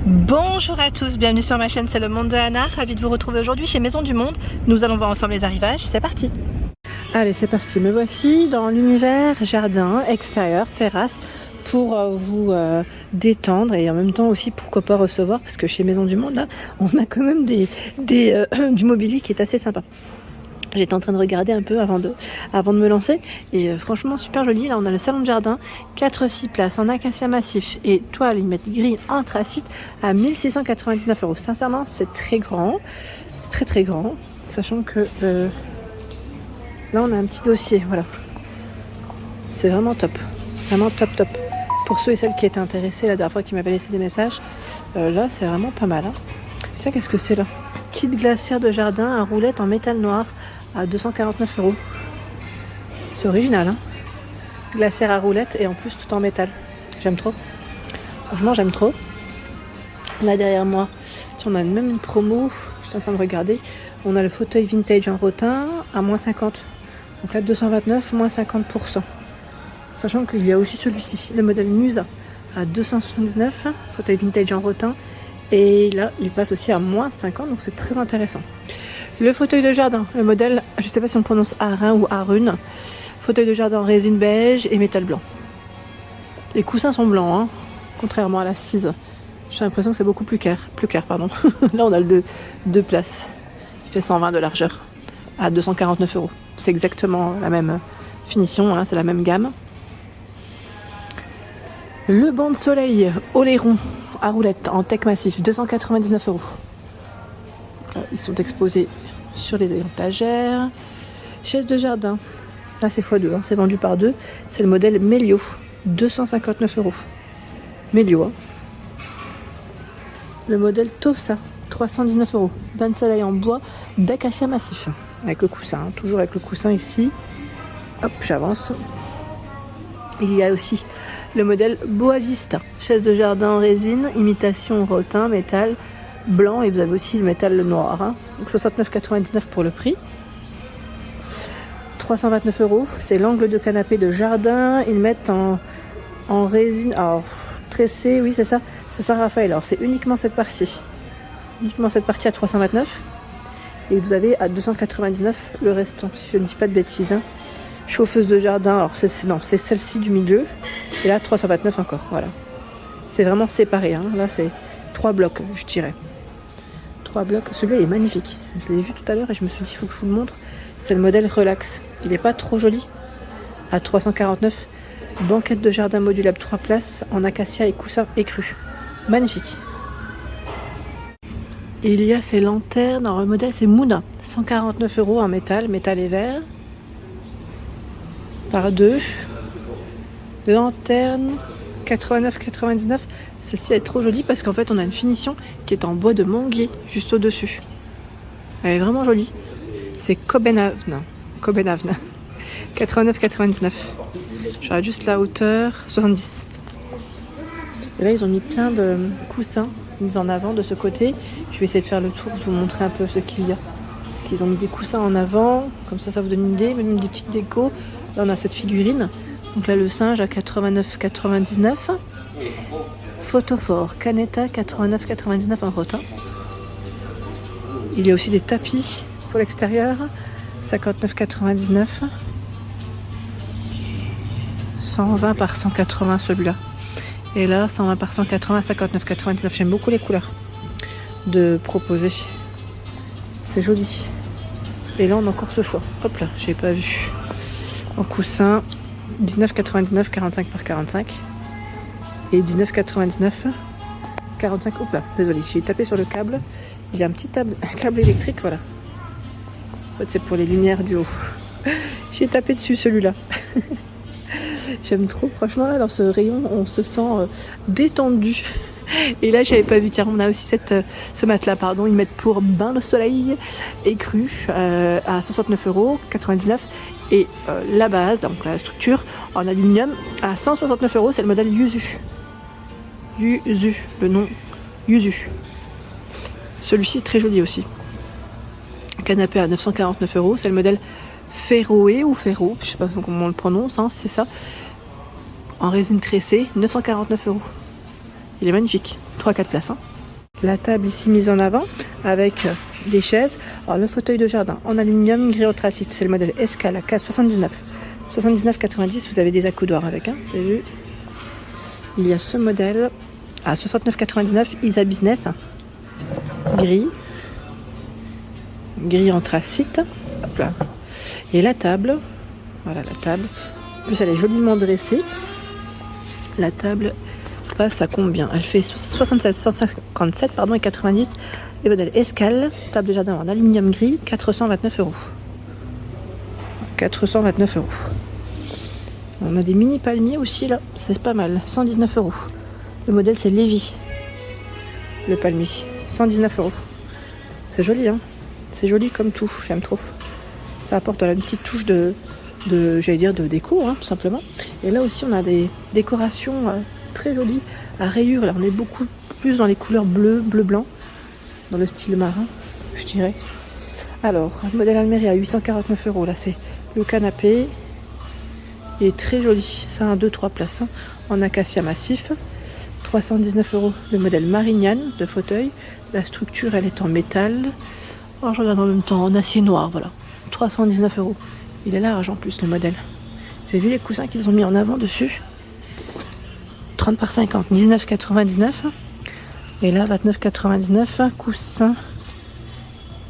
Bonjour à tous, bienvenue sur ma chaîne, c'est le monde de Anna, ravie de vous retrouver aujourd'hui chez Maison du Monde. Nous allons voir ensemble les arrivages, c'est parti. Allez, c'est parti, me voici dans l'univers jardin, extérieur, terrasse, pour vous détendre et en même temps aussi pourquoi pas recevoir, parce que chez Maison du Monde, là, on a quand même du mobilier qui est assez sympa. J'étais en train de regarder un peu avant de me lancer et franchement super joli. Là on a le salon de jardin, 4-6 places en acacia massif et toile, ils mettent gris anthracite à 1699 €. Sincèrement c'est très grand, c'est très grand, sachant que là on a un petit dossier, voilà. C'est vraiment top, top. Pour ceux et celles qui étaient intéressés la dernière fois, qui m'avaient laissé des messages, là c'est vraiment pas mal. Hein. Tiens, qu'est-ce que c'est là? Kit glaciaire de jardin à roulette en métal noir à 249 €. C'est original, hein. Glaciaire à roulette et en plus tout en métal. J'aime trop. Franchement, j'aime trop. Là derrière moi, si on a même une promo, je suis en train de regarder, on a le fauteuil vintage en rotin à moins 50. Donc là 229, moins 50%. Sachant qu'il y a aussi celui-ci, le modèle Musa à 279, fauteuil vintage en rotin. Et là, il passe aussi à moins 50, donc c'est très intéressant. Le fauteuil de jardin, le modèle, je ne sais pas si on prononce Arin ou Arun. Fauteuil de jardin en résine beige et métal blanc. Les coussins sont blancs, hein, contrairement à l'assise. J'ai l'impression que c'est beaucoup plus clair. Pardon. Là, on a le 2 places. Il fait 120 de largeur à 249 €. C'est exactement la même finition, hein, c'est la même gamme. Le banc de soleil Oléron à roulette en teck massif, 299 €. Ils sont exposés sur les étagères. Chaise de jardin, là c'est x2, hein, c'est vendu par 2. C'est le modèle Melio, 259 €. Melio. Hein. Le modèle Tosa, 319 €. Bain de soleil en bois d'acacia massif. Avec le coussin, hein, toujours avec le coussin ici. Hop, j'avance. Il y a aussi le modèle Boavista, chaise de jardin en résine, imitation rotin, métal blanc, et vous avez aussi le métal noir. Hein. Donc 69,99 € pour le prix. 329 €, c'est l'angle de canapé de jardin. Ils mettent en résine, alors tressé, oui c'est ça, c'est Saint-Raphaël. Alors c'est uniquement cette partie à 329 €. Et vous avez à 299 € le restant, si je ne dis pas de bêtises. Hein. Chauffeuse de jardin, alors c'est celle-ci du milieu, et là 329 € encore, voilà. C'est vraiment séparé, hein. Là c'est 3 blocs, je dirais. 3 blocs, celui-là est magnifique. Je l'ai vu tout à l'heure et je me suis dit, il faut que je vous le montre. C'est le modèle Relax, il n'est pas trop joli. À 349 €, banquette de jardin modulable 3 places, en acacia et coussin écru. Magnifique. Et il y a ces lanternes, dans le modèle c'est Mouna, 149 € en métal et verre. Par 2. Lanterne 89,99 €. Celle-ci est trop jolie parce qu'en fait on a une finition qui est en bois de manguier juste au dessus. Elle est vraiment jolie. C'est Cobenhavn 89,99 €. Je regarde juste la hauteur, 70. Et là ils ont mis plein de coussins mis en avant de ce côté. Je vais essayer de faire le tour, de vous montrer un peu ce qu'il y a. Parce qu'ils ont mis des coussins en avant, comme ça vous donne une idée, même des petites décos. Là on a cette figurine, donc là le singe à 89,99 €. Photophore Canetta 89,99 € en rotin. Il y a aussi des tapis pour l'extérieur, 59,99 €. 120 par 180 celui-là. Et là 120 par 180, 59,99 €. J'aime beaucoup les couleurs de proposer. C'est joli. Et là on a encore ce choix. Hop là, j'ai pas vu. En coussin, 19,99 €, 45 par 45. Et 19,99 €, 45. Hop là, désolé, j'ai tapé sur le câble. Il y a un petit câble électrique, voilà. En fait, c'est pour les lumières du haut. J'ai tapé dessus celui-là. J'aime trop, franchement, là, dans ce rayon, on se sent détendu. Et là, j'avais pas vu, tiens, on a aussi ce matelas, ils mettent pour bain de soleil écru à 69,99 €. Et la base, donc la structure en aluminium à 169 €, c'est le modèle Yuzu. Le nom Yuzu. Celui-ci est très joli aussi. Canapé à 949 €, c'est le modèle Ferroé ou Ferro, je sais pas comment on le prononce, hein, c'est ça. En résine tressée, 949 €. Il est magnifique, 3-4 places. Hein. La table ici mise en avant avec des chaises. Alors le fauteuil de jardin en aluminium gris anthracite, c'est le modèle Escala K79. 79,90, vous avez des accoudoirs avec, hein, j'ai vu. Il y a ce modèle à 69,99, Isa Business, gris anthracite. Hop là. Et la table, voilà la table. En plus elle est joliment dressée. La table passe à combien? Elle fait 76, 157 pardon, et 90. Le modèle Escale, table de jardin en aluminium gris, 429 €. 429 €. On a des mini palmiers aussi là, c'est pas mal, 119 €. Le modèle c'est Lévi, le palmier, 119 €. C'est joli, hein, c'est joli comme tout, j'aime trop. Ça apporte une petite touche de j'allais dire de déco, hein, tout simplement. Et là aussi on a des décorations très jolies à rayures. Là on est beaucoup plus dans les couleurs bleu-blanc, dans le style marin, je dirais. Alors, modèle Almeria à 849 €. Là c'est le canapé. Il est très joli, ça a un 2-3 places, hein, en acacia massif. 319 € le modèle Marignane de fauteuil. La structure elle est en métal. Alors je regarde en même temps en acier noir, voilà. 319 €. Il est large en plus le modèle. J'ai vu les coussins qu'ils ont mis en avant dessus. 30 par 50, 19,99 €. Et là 29,99 €, coussin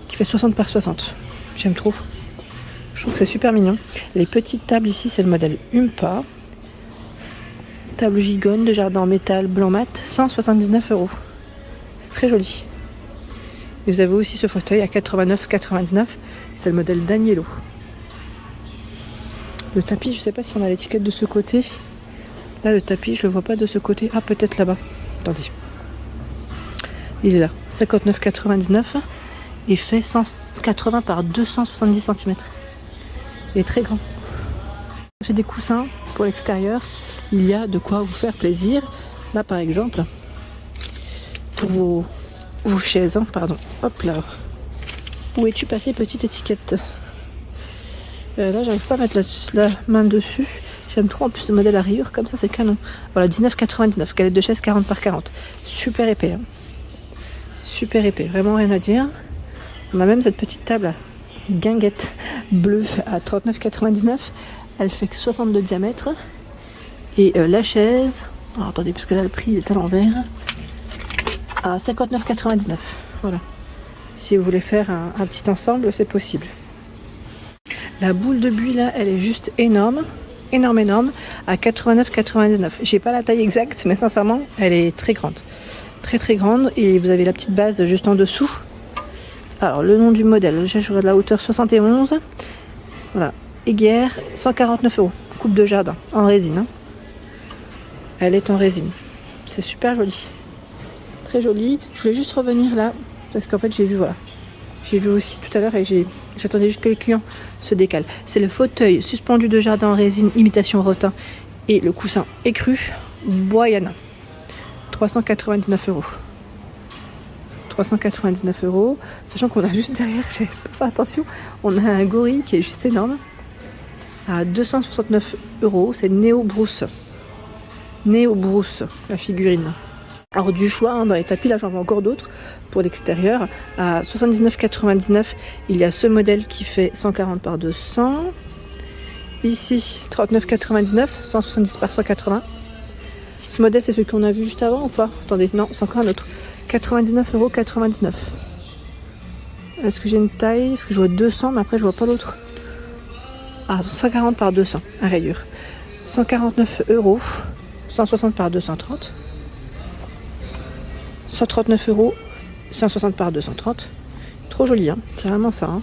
qui fait 60 par 60. J'aime trop. Je trouve que c'est super mignon. Les petites tables ici, c'est le modèle Umpa. Table gigonne de jardin en métal blanc mat, 179 €. C'est très joli. Et vous avez aussi ce fauteuil à 89,99 €. C'est le modèle Danielo. Le tapis, je ne sais pas si on a l'étiquette de ce côté. Là, le tapis, je ne le vois pas de ce côté. Ah, peut-être là-bas. Attendez. Il est là. 59,99 € et fait 180 par 270 cm. Il est très grand. J'ai des coussins pour l'extérieur. Il y a de quoi vous faire plaisir. Là par exemple, pour vos chaises, hein, pardon. Hop là. Où es-tu passé, petite étiquette? Là j'arrive pas à mettre la main dessus. J'aime trop en plus ce modèle à rayures, comme ça c'est canon. Voilà, 19,99 €. Galette de chaise 40 par 40. Super épais. Hein. Super épais, vraiment rien à dire. On a même cette petite table à guinguette bleue à 39,99 €. Elle fait que 60 de diamètre. Et la chaise, alors attendez, parce que là le prix est à l'envers, à 59,99 €. Voilà. Si vous voulez faire un petit ensemble, c'est possible. La boule de buis là, elle est juste énorme. Énorme, à 89,99 €. J'ai pas la taille exacte, mais sincèrement, elle est très grande. Très grande. Et vous avez la petite base juste en dessous. Alors, le nom du modèle, je regarde la hauteur 71. Voilà. Aiguerre, 149 €. Coupe de jardin, en résine. Hein. Elle est en résine. C'est super joli. Très joli. Je voulais juste revenir là, parce qu'en fait, j'ai vu, voilà. J'ai vu aussi tout à l'heure et j'attendais juste que les clients se décalent. C'est le fauteuil suspendu de jardin en résine, imitation rotin. Et le coussin écru, Boyana. 399 €. 399 €, sachant qu'on a juste derrière, j'avais pas fait attention, on a un gorille qui est juste énorme, à 269 €, c'est Néo Brousse, la figurine. Alors du choix, hein, dans les tapis, là j'en vois encore d'autres, pour l'extérieur, à 79,99 €, il y a ce modèle qui fait 140 par 200, ici 39,99 €, 170 par 180. Ce modèle c'est celui qu'on a vu juste avant ou pas? Attendez, non, c'est encore un autre. 99,99 €. Est-ce que j'ai une taille? Est-ce que je vois 200, mais après je vois pas l'autre. Ah, 140 par 200, à rayure. 149 €, 160 par 230. 139 €, 160 par 230. Trop joli, hein, c'est vraiment ça. Hein.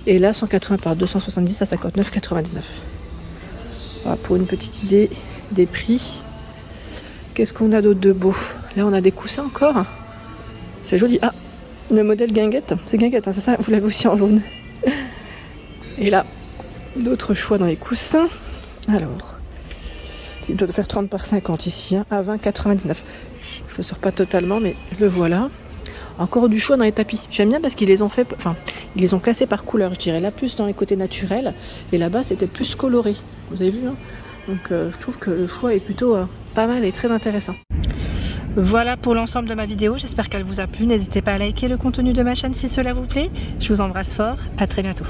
Et là, 180 par 270 à 59,99 €. Voilà, pour une petite idée des prix. Qu'est-ce qu'on a d'autre de beau? Là, on a des coussins encore. C'est joli. Ah, le modèle guinguette. C'est guinguette, hein, c'est ça? Vous l'avez aussi en jaune. Et là, d'autres choix dans les coussins. Alors, il doit faire 30 par 50 ici, hein, à 20,99 €. Je ne sors pas totalement, mais le voilà. Encore du choix dans les tapis. J'aime bien parce qu'ils les ont fait, enfin, ils les ont classés par couleur, je dirais. Là, plus dans les côtés naturels. Et là-bas, c'était plus coloré. Vous avez vu, hein? Donc, je trouve que le choix est plutôt pas mal et très intéressant. Voilà pour l'ensemble de ma vidéo, j'espère qu'elle vous a plu. N'hésitez pas à liker le contenu de ma chaîne si cela vous plaît. Je vous embrasse fort, à très bientôt.